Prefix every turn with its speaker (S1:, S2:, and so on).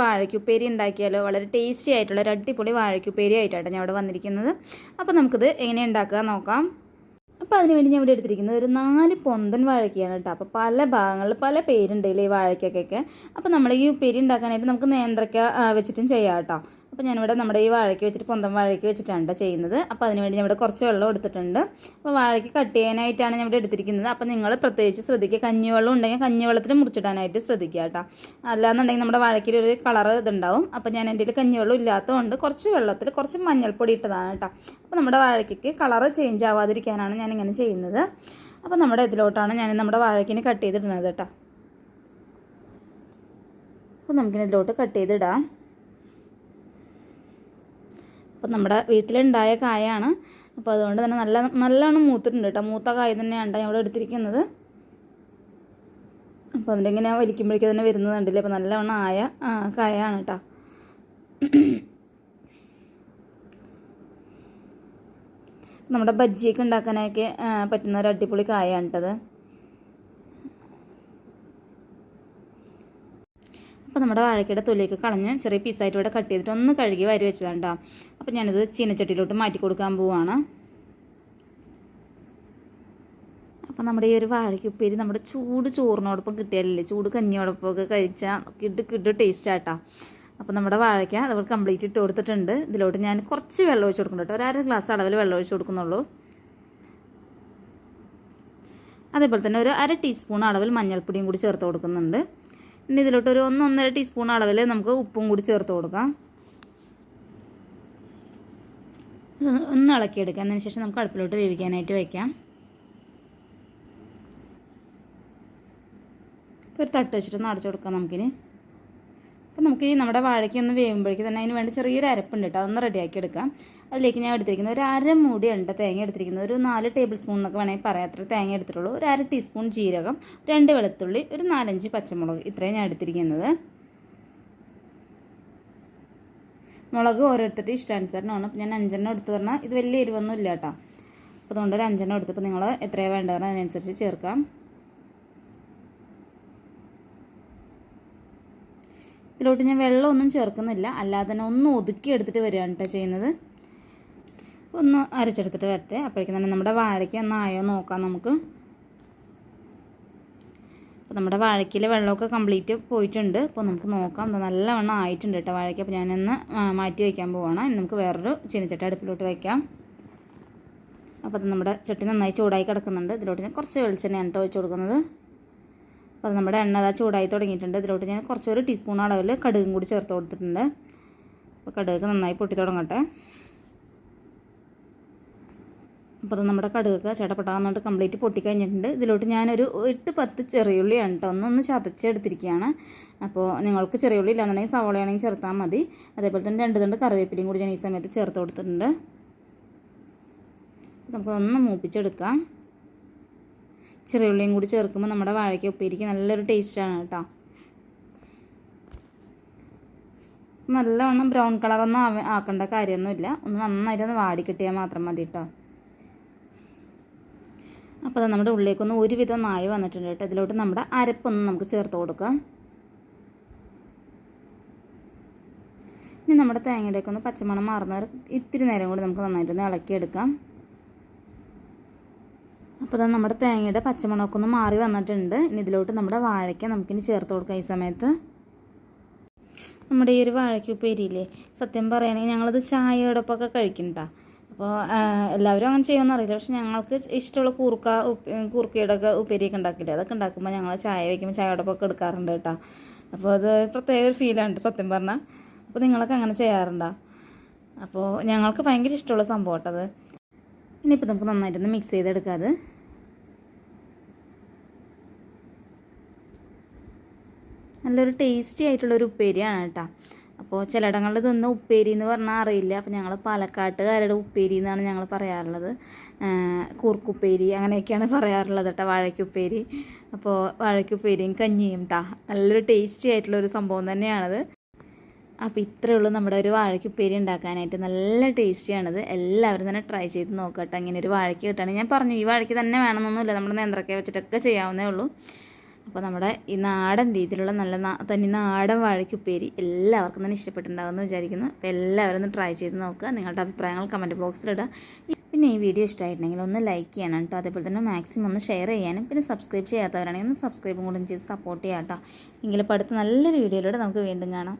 S1: വാഴയ്ക്കുപ്പേരി ഉണ്ടാക്കിയാലോ? വളരെ ടേസ്റ്റി ആയിട്ടുള്ള ഒരു അടിപൊളി വാഴയ്ക്കുപ്പേരി ആയിട്ടാണ് ഞാൻ ഇവിടെ വന്നിരിക്കുന്നത്. അപ്പോൾ നമുക്കിത് എങ്ങനെ ഉണ്ടാക്കുക നോക്കാം. അപ്പോൾ അതിനുവേണ്ടി ഞാൻ ഇവിടെ എടുത്തിരിക്കുന്നത് ഒരു 4 പൊന്തൻ വാഴയ്ക്കയാണ് കേട്ടോ. അപ്പോൾ പല ഭാഗങ്ങളിൽ പല പേരുണ്ടല്ലേ ഈ വാഴയ്ക്കൊക്കെ. അപ്പോൾ നമ്മൾ ഈ ഉപ്പേരി ഉണ്ടാക്കാനായിട്ട് നമുക്ക് നേന്ത്രക്ക വെച്ചിട്ടും ചെയ്യാം കേട്ടോ. അപ്പോൾ ഞാനിവിടെ നമ്മുടെ ഈ വാഴയ്ക്ക് വെച്ചിട്ട് പൊന്തൻ വാഴയ്ക്ക് വെച്ചിട്ടാണ് ചെയ്യുന്നത്. അപ്പോൾ അതിനുവേണ്ടി ഞാൻ ഇവിടെ കുറച്ച് വെള്ളം എടുത്തിട്ടുണ്ട്. അപ്പോൾ വാഴയ്ക്ക് കട്ട് ചെയ്യാനായിട്ടാണ് ഞാൻ ഇവിടെ എടുത്തിരിക്കുന്നത്. അപ്പോൾ നിങ്ങൾ പ്രത്യേകിച്ച് ശ്രദ്ധിക്കുക, കഞ്ഞിവെള്ളം ഉണ്ടെങ്കിൽ കഞ്ഞിവെള്ളത്തിൽ മുറിച്ചിടാനായിട്ട് ശ്രദ്ധിക്കുക കേട്ടോ. അല്ലാന്നുണ്ടെങ്കിൽ നമ്മുടെ വാഴയ്ക്ക് ഒരു കളർ ഇതുണ്ടാവും. അപ്പോൾ ഞാൻ എൻ്റെ കഞ്ഞിവെള്ളം ഇല്ലാത്തതുകൊണ്ട് കുറച്ച് വെള്ളത്തിൽ കുറച്ച് മഞ്ഞൾപ്പൊടി ഇട്ടതാണ് കേട്ടോ. അപ്പോൾ നമ്മുടെ വാഴയ്ക്ക് കളർ ചേഞ്ച് ആവാതിരിക്കാനാണ് ഞാനിങ്ങനെ ചെയ്യുന്നത്. അപ്പോൾ നമ്മുടെ ഇതിലോട്ടാണ് ഞാൻ നമ്മുടെ വാഴയ്ക്കിന് കട്ട് ചെയ്തിടുന്നത് കേട്ടോ. അപ്പോൾ നമുക്കിനി ഇതിലോട്ട് കട്ട് ചെയ്തിടാം. അപ്പോൾ നമ്മുടെ വീട്ടിലുണ്ടായ കായാണ്. അപ്പോൾ അതുകൊണ്ട് തന്നെ നല്ലോണം മൂത്തിട്ടുണ്ട് കേട്ടോ. മൂത്ത കായ തന്നെയാണ് ഞാൻ ഇവിടെ എടുത്തിരിക്കുന്നത്. അപ്പോൾ അതിൻ്റെ ഇങ്ങനെ വലിക്കുമ്പോഴേക്കും തന്നെ വരുന്നത് കണ്ടില്ലേ. അപ്പോൾ നല്ലവണ്ണം ആയ കായാണ് കേട്ടോ. നമ്മുടെ ബജ്ജിയൊക്കെ ഉണ്ടാക്കാനൊക്കെ പറ്റുന്ന ഒരു അടിപൊളി കായാണ് കേട്ടത്. അപ്പോൾ നമ്മുടെ വാഴയ്ക്കയുടെ തൊലിയൊക്കെ കളഞ്ഞ് ചെറിയ പീസായിട്ട് ഇവിടെ കട്ട് ചെയ്തിട്ട് ഒന്ന് കഴുകി വാരി വെച്ചതാണ് കേട്ടോ. അപ്പോൾ ഞാനിത് ചീനച്ചട്ടിയിലോട്ട് മാറ്റി കൊടുക്കാൻ പോവുകയാണ്. അപ്പോൾ നമ്മുടെ ഈ ഒരു വാഴയ്ക്കുപ്പേരി നമ്മുടെ ചൂട് ചോറിനോടൊപ്പം കിട്ടിയാലല്ലേ, ചൂട് കഞ്ഞിയോടൊപ്പമൊക്കെ കഴിച്ചാൽ കിഡ് ടേസ്റ്റ് ആട്ടോ. അപ്പോൾ നമ്മുടെ വാഴയ്ക്ക അതുപോലെ കംപ്ലീറ്റ് ഇട്ട് കൊടുത്തിട്ടുണ്ട്. ഇതിലോട്ട് ഞാൻ കുറച്ച് വെള്ളം ഒഴിച്ച് കൊടുക്കുന്നുണ്ട് കേട്ടോ. ഒരു 1/2 ഗ്ലാസ് അളവിൽ വെള്ളം ഒഴിച്ച് കൊടുക്കുന്നുള്ളൂ. അതേപോലെ തന്നെ ഒരു 1/2 ടീസ്പൂൺ അളവിൽ മഞ്ഞൾപ്പൊടിയും കൂടി ചേർത്ത് കൊടുക്കുന്നുണ്ട്. ഇനി ഇതിലോട്ട് ഒരു 1-1.5 ടീസ്പൂൺ അളവിൽ നമുക്ക് ഉപ്പും കൂടി ചേർത്ത് കൊടുക്കാം. ഒന്ന് ഇളക്കിയെടുക്കാം. അതിന് ശേഷം നമുക്ക് അടുപ്പിലോട്ട് വേവിക്കാനായിട്ട് വയ്ക്കാം. ഇപ്പോൾ ഒരു തട്ട് വെച്ചിട്ടൊന്ന് അടച്ചു കൊടുക്കാം നമുക്കിനി. അപ്പോൾ നമുക്ക് ഈ നമ്മുടെ വാഴയ്ക്ക് ഒന്ന് വേവുമ്പോഴേക്ക് തന്നെ അതിന് വേണ്ടി ചെറിയൊരു അരപ്പുണ്ട് കേട്ടോ. അതൊന്ന് റെഡിയാക്കി എടുക്കാം. അതിലേക്ക് ഞാൻ എടുത്തിരിക്കുന്നത് ഒരു 1/2 മൂടി ഉണ്ട് തേങ്ങ എടുത്തിരിക്കുന്നത്. ഒരു 4 ടേബിൾ സ്പൂൺ എന്നൊക്കെ വേണമെങ്കിൽ പറയാം. അത്ര തേങ്ങ എടുത്തിട്ടുള്ളൂ. ഒരു 1/2 ടീസ്പൂൺ ജീരകം, 2 വെളുത്തുള്ളി, ഒരു 4-5 പച്ചമുളക്, ഇത്രയും ഞാൻ എടുത്തിരിക്കുന്നത്. മുളക് ഓരോരുത്തരുടെ ഇഷ്ടാനുസരണമാണ്. അപ്പോൾ ഞാൻ 5 എടുത്ത് പറഞ്ഞാൽ ഇത് വലിയ എരിവൊന്നും ഇല്ല കേട്ടോ. അപ്പോൾ അതുകൊണ്ട് ഒരു 5 എടുത്തപ്പോൾ നിങ്ങൾ എത്രയാണ് വേണ്ടതെന്ന് അതിനനുസരിച്ച് ചേർക്കാം. ഇതിലോട്ട് ഞാൻ വെള്ളമൊന്നും ചേർക്കുന്നില്ല, അല്ലാതെ തന്നെ ഒന്ന് ഒതുക്കി എടുത്തിട്ട് വരികയാണ് കേട്ടോ ചെയ്യുന്നത്. ഒന്ന് അരച്ചെടുത്തിട്ട് വരട്ടെ. അപ്പോഴേക്കും തന്നെ നമ്മുടെ വാഴയ്ക്ക് ഒന്ന് ആയോ നോക്കാം നമുക്ക്. അപ്പോൾ നമ്മുടെ വാഴയ്ക്കയിൽ വെള്ളമൊക്കെ കംപ്ലീറ്റ് പോയിട്ടുണ്ട്. അപ്പോൾ നമുക്ക് നോക്കാം. നല്ലവണ്ണം ആയിട്ടുണ്ട് കേട്ടോ വാഴയ്ക്ക്. അപ്പോൾ ഞാനൊന്ന് മാറ്റി വയ്ക്കാൻ പോവുകയാണ്. ഇനി നമുക്ക് വേറൊരു ചീനച്ചട്ടി അടുപ്പിലോട്ട് വയ്ക്കാം. അപ്പോൾ അത് നമ്മുടെ ചട്ടി നന്നായി ചൂടായി കിടക്കുന്നുണ്ട്. ഇതിലോട്ട് ഞാൻ കുറച്ച് വെളിച്ചെണ്ണയാണ് കേട്ടോ ഒഴിച്ച് കൊടുക്കുന്നത്. അപ്പോൾ അത് നമ്മുടെ എണ്ണ ചൂടായി തുടങ്ങിയിട്ടുണ്ട്. ഇതിലോട്ട് ഞാൻ കുറച്ചൊരു ടീസ്പൂൺ അളവിൽ കടുകും കൂടി ചേർത്ത് കൊടുത്തിട്ടുണ്ട്. അപ്പോൾ കടുകൊക്കെ നന്നായി പൊട്ടി തുടങ്ങട്ടെ. അപ്പോൾ അത് നമ്മുടെ കടുകൊക്കെ ചേട്ടപ്പെട്ടാകുന്നോട്ട് കംപ്ലീറ്റ് പൊട്ടിക്കഴിഞ്ഞിട്ടുണ്ട്. ഇതിലോട്ട് ഞാനൊരു 8-10 ചെറിയുള്ളിയാണ് കേട്ടോ ഒന്ന് ചതച്ചെടുത്തിരിക്കുകയാണ്. അപ്പോൾ നിങ്ങൾക്ക് ചെറിയുള്ളി ഇല്ലാന്നുണ്ടെങ്കിൽ സവോളയാണെങ്കിൽ ചേർത്താൽ മതി. അതേപോലെ തന്നെ 2 തണ്ട് കറിവേപ്പിലയും കൂടി ഞാൻ ഈ സമയത്ത് ചേർത്ത് കൊടുത്തിട്ടുണ്ട്. നമുക്കൊന്ന് മൂപ്പിച്ചെടുക്കാം. ചെറിയുള്ളിയും കൂടി ചേർക്കുമ്പോൾ നമ്മുടെ വാഴയ്ക്ക ഉപ്പേരിക്ക് നല്ലൊരു ടേസ്റ്റാണ് കേട്ടോ. നല്ലവണ്ണം ബ്രൗൺ കളറൊന്നും ആക്കേണ്ട കാര്യമൊന്നുമില്ല. ഒന്ന് നന്നായിട്ടൊന്ന് വാടി കിട്ടിയാൽ മാത്രം മതി കേട്ടോ. അപ്പോൾ അത് നമ്മുടെ ഉള്ളിലേക്കൊന്ന് ഒരുവിധം നായി വന്നിട്ടുണ്ട് കേട്ടോ. ഇതിലോട്ട് നമ്മുടെ അരപ്പൊന്ന് നമുക്ക് ചേർത്ത് കൊടുക്കാം. ഇനി നമ്മുടെ തേങ്ങയുടെയൊക്കെ ഒന്ന് പച്ചമണം മാറുന്ന ഇത്തിരി നേരം കൂടി നമുക്ക് നന്നായിട്ടൊന്ന് ഇളക്കിയെടുക്കാം. അപ്പോൾ അത് നമ്മുടെ തേങ്ങയുടെ പച്ചമണമൊക്കെ ഒന്ന് മാറി വന്നിട്ടുണ്ട്. ഇനി ഇതിലോട്ട് നമ്മുടെ വാഴയ്ക്ക നമുക്കിനി ചേർത്ത് കൊടുക്കാം. ഈ സമയത്ത് നമ്മുടെ ഈ ഒരു വാഴയ്ക്ക ഉപ്പേരിയില്ലേ, സത്യം പറയുകയാണെങ്കിൽ ഞങ്ങളത് ചായയോടൊപ്പമൊക്കെ കഴിക്കും കേട്ടോ. അപ്പോൾ എല്ലാവരും അങ്ങനെ ചെയ്യുമെന്ന് അറിയില്ല. പക്ഷെ ഞങ്ങൾക്ക് ഇഷ്ടമുള്ള കൂർക്കയുടെ ഒക്കെ ഉപ്പേരിയൊക്കെ ഉണ്ടാക്കില്ലേ, അതൊക്കെ ഉണ്ടാക്കുമ്പോൾ ഞങ്ങൾ ചായ വയ്ക്കുമ്പോൾ ചായയോടൊപ്പമൊക്കെ എടുക്കാറുണ്ട് കേട്ടോ. അപ്പോൾ അത് പ്രത്യേക ഒരു ഫീലാണ് സത്യം പറഞ്ഞാൽ. അപ്പോൾ നിങ്ങളൊക്കെ അങ്ങനെ ചെയ്യാറുണ്ടോ? അപ്പോൾ ഞങ്ങൾക്ക് ഭയങ്കര ഇഷ്ടമുള്ള സംഭവം കേട്ടത്. ഇനിയിപ്പോൾ നമുക്ക് നന്നായിട്ടൊന്ന് മിക്സ് ചെയ്തെടുക്കാം. അത് നല്ലൊരു ടേസ്റ്റി ആയിട്ടുള്ളൊരു ഉപ്പേരിയാണ് കേട്ടോ. അപ്പോൾ ചിലയിടങ്ങളിൽ ഇതൊന്നും ഉപ്പേരി എന്ന് പറഞ്ഞാൽ അറിയില്ല. അപ്പോൾ ഞങ്ങൾ പാലക്കാട്ടുകാരുടെ ഉപ്പേരി എന്നാണ് ഞങ്ങൾ പറയാറുള്ളത്. കൂർക്കുപ്പേരി അങ്ങനെയൊക്കെയാണ് പറയാറുള്ളത് കേട്ടോ, വാഴയ്ക്കുപ്പേരി. അപ്പോൾ വാഴയ്ക്കുപ്പേരിയും കഞ്ഞിയും കേട്ടോ നല്ലൊരു ടേസ്റ്റി ആയിട്ടുള്ളൊരു സംഭവം തന്നെയാണത്. അപ്പോൾ ഇത്രയേ ഉള്ളൂ നമ്മുടെ ഒരു വാഴയ്ക്കുപ്പേരി ഉണ്ടാക്കാനായിട്ട്. നല്ല ടേസ്റ്റിയാണത്. എല്ലാവരും തന്നെ ട്രൈ ചെയ്ത് നോക്കുക കേട്ടോ. ഇങ്ങനെ ഒരു വാഴയ്ക്ക് കിട്ടുകയാണെങ്കിൽ ഞാൻ പറഞ്ഞു ഈ വാഴയ്ക്ക് തന്നെ വേണമെന്നൊന്നുമില്ല, നമ്മുടെ നേന്ത്രക്ക വെച്ചിട്ടൊക്കെ ചെയ്യാവുന്നേ ഉള്ളൂ. അപ്പോൾ നമ്മുടെ ഈ നാടൻ രീതിയിലുള്ള നല്ല തനി നാടൻ വാഴയ്ക്കുപ്പേരി എല്ലാവർക്കും തന്നെ ഇഷ്ടപ്പെട്ടിട്ടുണ്ടാകുമെന്ന് വിചാരിക്കുന്നു. അപ്പോൾ എല്ലാവരും ഒന്ന് ട്രൈ ചെയ്ത് നോക്കുക. നിങ്ങളുടെ അഭിപ്രായങ്ങൾ കമൻറ്റ് ബോക്സിലിടുക. പിന്നെ ഈ വീഡിയോ ഇഷ്ടമായിട്ടുണ്ടെങ്കിൽ ഒന്ന് ലൈക്ക് ചെയ്യാനും കേട്ടോ. അതേപോലെ തന്നെ മാക്സിമം ഒന്ന് ഷെയർ ചെയ്യാനും പിന്നെ സബ്സ്ക്രൈബ് ചെയ്യാത്തവരാണെങ്കിൽ ഒന്ന് സബ്സ്ക്രൈബും കൂടെ ചെയ്ത് സപ്പോർട്ട് ചെയ്യാം കേട്ടോ. എങ്കിലും അടുത്ത നല്ലൊരു വീഡിയോയിലൂടെ നമുക്ക് വീണ്ടും കാണാം.